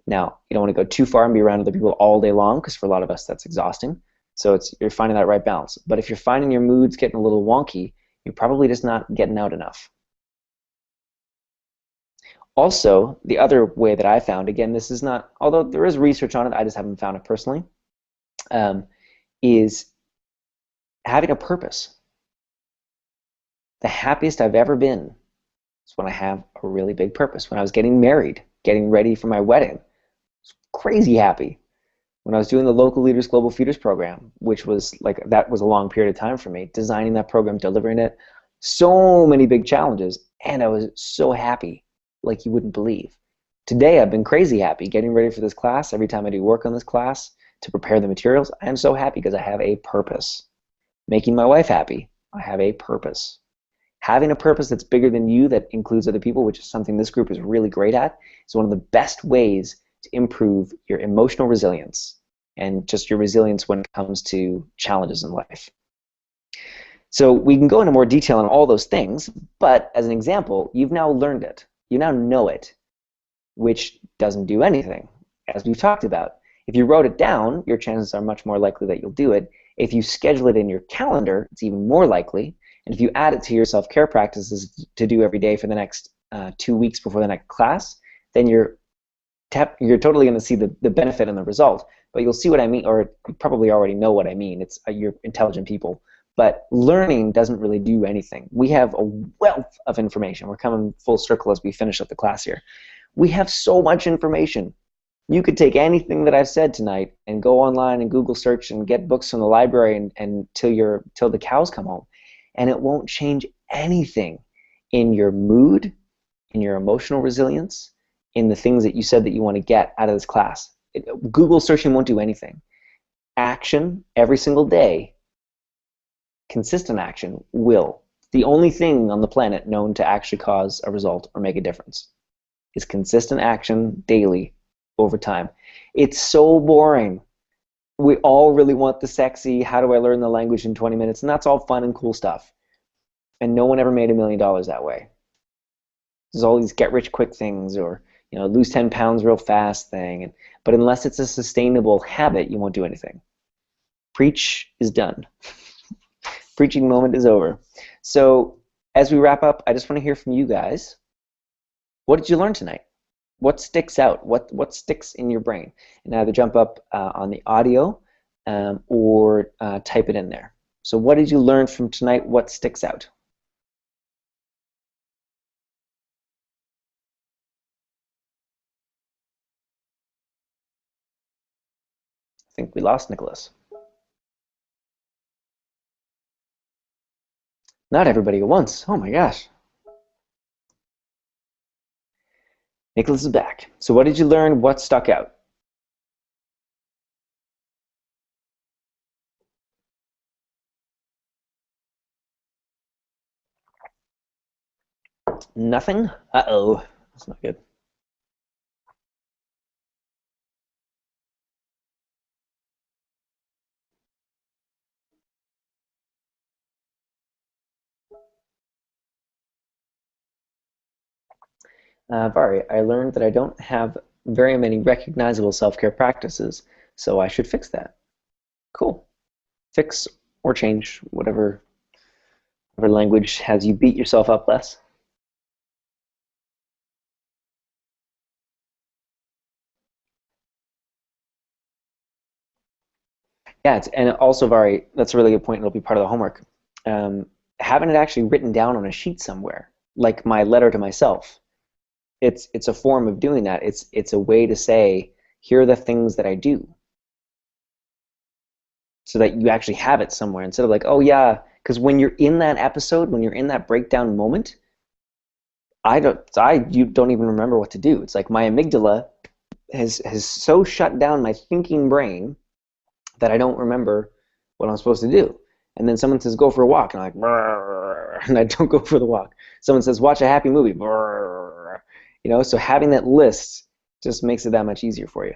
Now, you don't want to go too far and be around other people all day long, because for a lot of us that's exhausting. So you're finding that right balance. But if you're finding your mood's getting a little wonky, you're probably just not getting out enough. Also, the other way that I found, again, this is not, although there is research on it, I just haven't found it personally, is having a purpose. The happiest I've ever been is when I have a really big purpose. When I was getting married, getting ready for my wedding, I was crazy happy. When I was doing the Local Leaders Global Feeders program, which was that was a long period of time for me, designing that program, delivering it, so many big challenges, and I was so happy like you wouldn't believe. Today I've been crazy happy getting ready for this class. Every time I do work on this class to prepare the materials, I am so happy because I have a purpose. Making my wife happy, I have a purpose. Having a purpose that's bigger than you, that includes other people, which is something this group is really great at, is one of the best ways to improve your emotional resilience and just your resilience when it comes to challenges in life. So we can go into more detail on all those things, but as an example, you've now learned it. You now know it, which doesn't do anything, as we've talked about. If you wrote it down, your chances are much more likely that you'll do it. If you schedule it in your calendar, it's even more likely. And if you add it to your self-care practices to do every day for the next 2 weeks before the next class, then you're totally going to see the benefit and the result. But you'll see what I mean, or you probably already know what I mean. It's you're intelligent people. But learning doesn't really do anything. We have a wealth of information. We're coming full circle as we finish up the class here. We have so much information. You could take anything that I've said tonight and go online and Google search and get books from the library and till the cows come home. And it won't change anything in your mood, in your emotional resilience, in the things that you said that you want to get out of this class. Google searching won't do anything. Action every single day, consistent action, will The only thing on the planet known to actually cause a result or make a difference is consistent action daily over time. It's so boring. We all really want the sexy, how do I learn the language in 20 minutes? And that's all fun and cool stuff. And no one ever made $1 million that way. There's all these get-rich-quick things, or lose 10 pounds real fast thing. But unless it's a sustainable habit, you won't do anything. Preach is done. Preaching moment is over. So as we wrap up, I just want to hear from you guys. What did you learn tonight? What sticks out? What sticks in your brain? And either jump up on the audio or type it in there. So what did you learn from tonight? What sticks out? I think we lost Nicholas. Not everybody at once. Oh my gosh. Nicholas is back. So what did you learn? What stuck out? Nothing? Uh-oh. That's not good. Vari, I learned that I don't have very many recognizable self-care practices, so I should fix that. Cool. Fix or change whatever language has you beat yourself up less. Yeah, and also, Vari, that's a really good point. It'll be part of the homework. Having it actually written down on a sheet somewhere, like my letter to myself. It's a form of doing that. It's a way to say, here are the things that I do, so that you actually have it somewhere instead of like, oh yeah, because when you're in that episode, when you're in that breakdown moment, you don't even remember what to do. It's like my amygdala has so shut down my thinking brain that I don't remember what I'm supposed to do. And then someone says, go for a walk, and I'm like, brrr, and I don't go for the walk. Someone says, watch a happy movie, brrr. So having that list just makes it that much easier for you.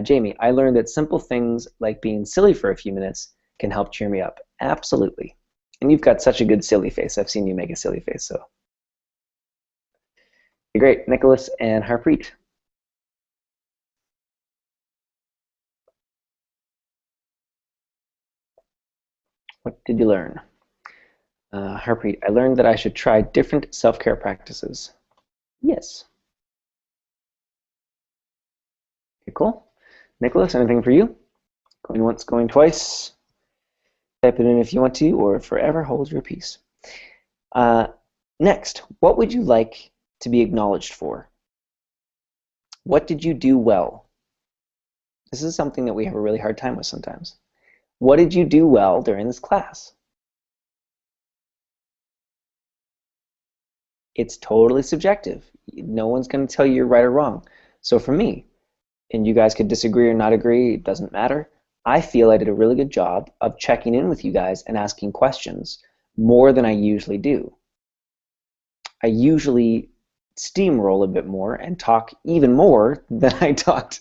Jamie, I learned that simple things like being silly for a few minutes can help cheer me up. Absolutely. And you've got such a good silly face. I've seen you make a silly face, so. Great. Nicholas and Harpreet. What did you learn? Harpreet, I learned that I should try different self-care practices. Yes. Okay, cool. Nicholas, anything for you? Going once, going twice. Type it in if you want to, or forever hold your peace. Next, what would you like to be acknowledged for? What did you do well? This is something that we have a really hard time with sometimes. What did you do well during this class? It's totally subjective. No one's going to tell you you're right or wrong. So for me, and you guys could disagree or not agree, it doesn't matter, I feel I did a really good job of checking in with you guys and asking questions more than I usually do. I usually steamroll a bit more and talk even more than I talked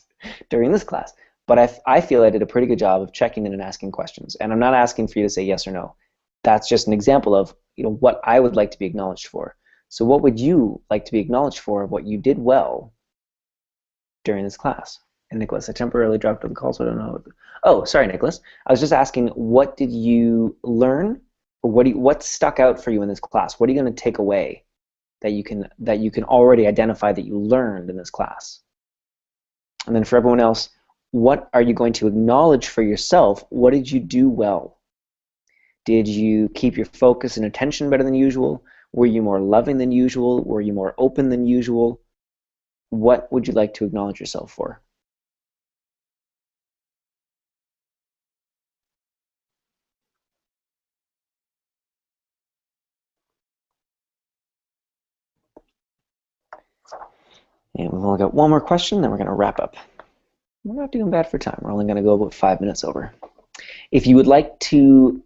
during this class. But I feel I did a pretty good job of checking in and asking questions. And I'm not asking for you to say yes or no. That's just an example of what I would like to be acknowledged for. So what would you like to be acknowledged for of what you did well during this class? And Nicholas, I temporarily dropped the call, so I don't know. Oh, sorry, Nicholas. I was just asking, what did you learn, or what stuck out for you in this class? What are you going to take away that you can already identify that you learned in this class? And then for everyone else, what are you going to acknowledge for yourself? What did you do well? Did you keep your focus and attention better than usual? Were you more loving than usual? Were you more open than usual? What would you like to acknowledge yourself for? And we've only got one more question, then we're going to wrap up. We're not doing bad for time. We're only going to go about 5 minutes over. If you would like to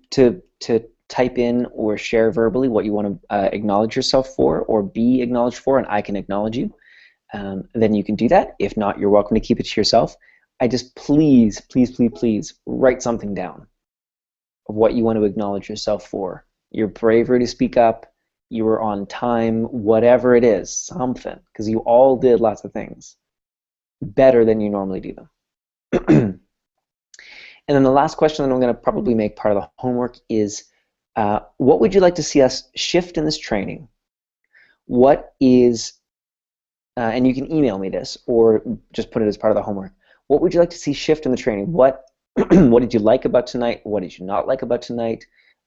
type in or share verbally what you want to acknowledge yourself for or be acknowledged for, and I can acknowledge you, then you can do that. If not, you're welcome to keep it to yourself. I just please, please, please, please write something down of what you want to acknowledge yourself for. Your bravery to speak up, you were on time, whatever it is, something, because you all did lots of things better than you normally do them. And then the last question that I'm going to probably make part of the homework is, what would you like to see us shift in this training? What is, and you can email me this or just put it as part of the homework. What would you like to see shift in the training? What what did you like about tonight? What did you not like about tonight?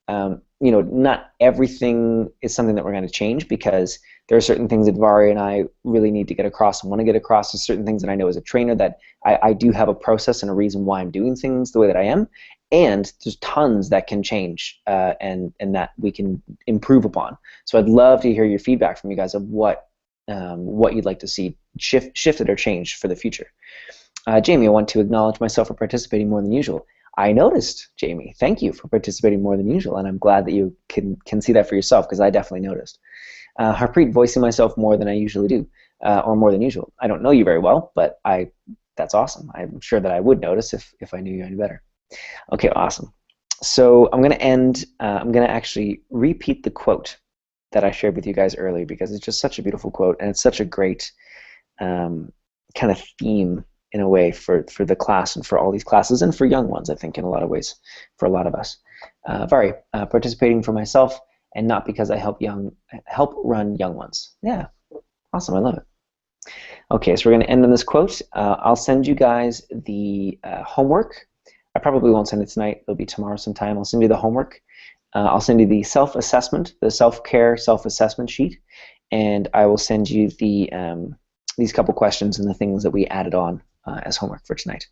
You know, not everything is something that we're going to change, because there are certain things that Vari and I really need to get across and want to get across. There's certain things that I know as a trainer that I do have a process and a reason why I'm doing things the way that I am, and there's tons that can change and that we can improve upon. So I'd love to hear your feedback from you guys of what you'd like to see shifted or changed for the future. Jamie, I want to acknowledge myself for participating more than usual. I noticed, Jamie. Thank you for participating more than usual, and I'm glad that you can see that for yourself, because I definitely noticed. Harpreet, voicing myself more than I usually do, or more than usual. I don't know you very well, but that's awesome. I'm sure that I would notice if I knew you any better. Okay, awesome. So I'm going to end. I'm going to actually repeat the quote that I shared with you guys earlier, because it's just such a beautiful quote, and it's such a great kind of theme in a way for the class and for all these classes, and for young ones, I think, in a lot of ways, for a lot of us. Vari, participating for myself, and not because I help run young ones. Yeah, awesome, I love it. Okay, so we're going to end on this quote. I'll send you guys the homework. I probably won't send it tonight. It'll be tomorrow sometime. I'll send you the homework. I'll send you the self-assessment, the self-care self-assessment sheet, and I will send you the these couple questions and the things that we added on as homework for tonight,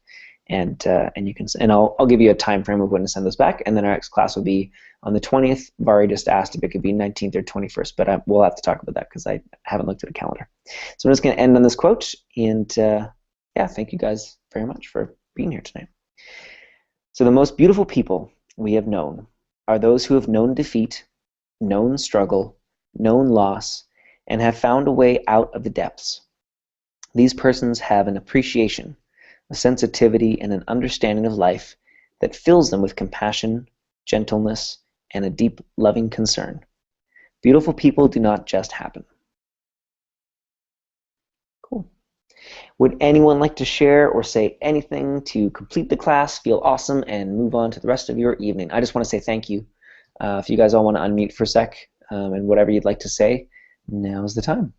and you can, and I'll give you a time frame of when to send those back, and then our next class will be on the 20th. Vari just asked if it could be 19th or 21st, but we'll have to talk about that because I haven't looked at a calendar. So I'm just going to end on this quote, and yeah, thank you guys very much for being here tonight. So the most beautiful people we have known are those who have known defeat, known struggle, known loss, and have found a way out of the depths. These persons have an appreciation, a sensitivity, and an understanding of life that fills them with compassion, gentleness, and a deep, loving concern. Beautiful people do not just happen. Cool. Would anyone like to share or say anything to complete the class, feel awesome, and move on to the rest of your evening? I just want to say thank you. If you guys all want to unmute for a sec, and whatever you'd like to say, now's the time.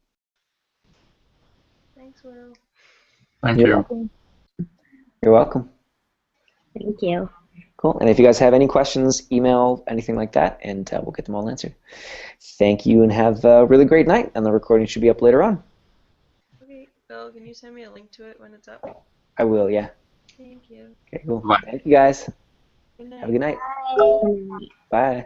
Thanks, Will. Thank You're you. welcome. You're welcome. Thank you. Cool. And if you guys have any questions, email, anything like that, and we'll get them all answered. Thank you, and have a really great night. And the recording should be up later on. Okay, Bill, can you send me a link to it when it's up? I will, yeah. Thank you. Okay, cool. Bye. Thank you, guys. Good night. Have a good night. Bye. Bye.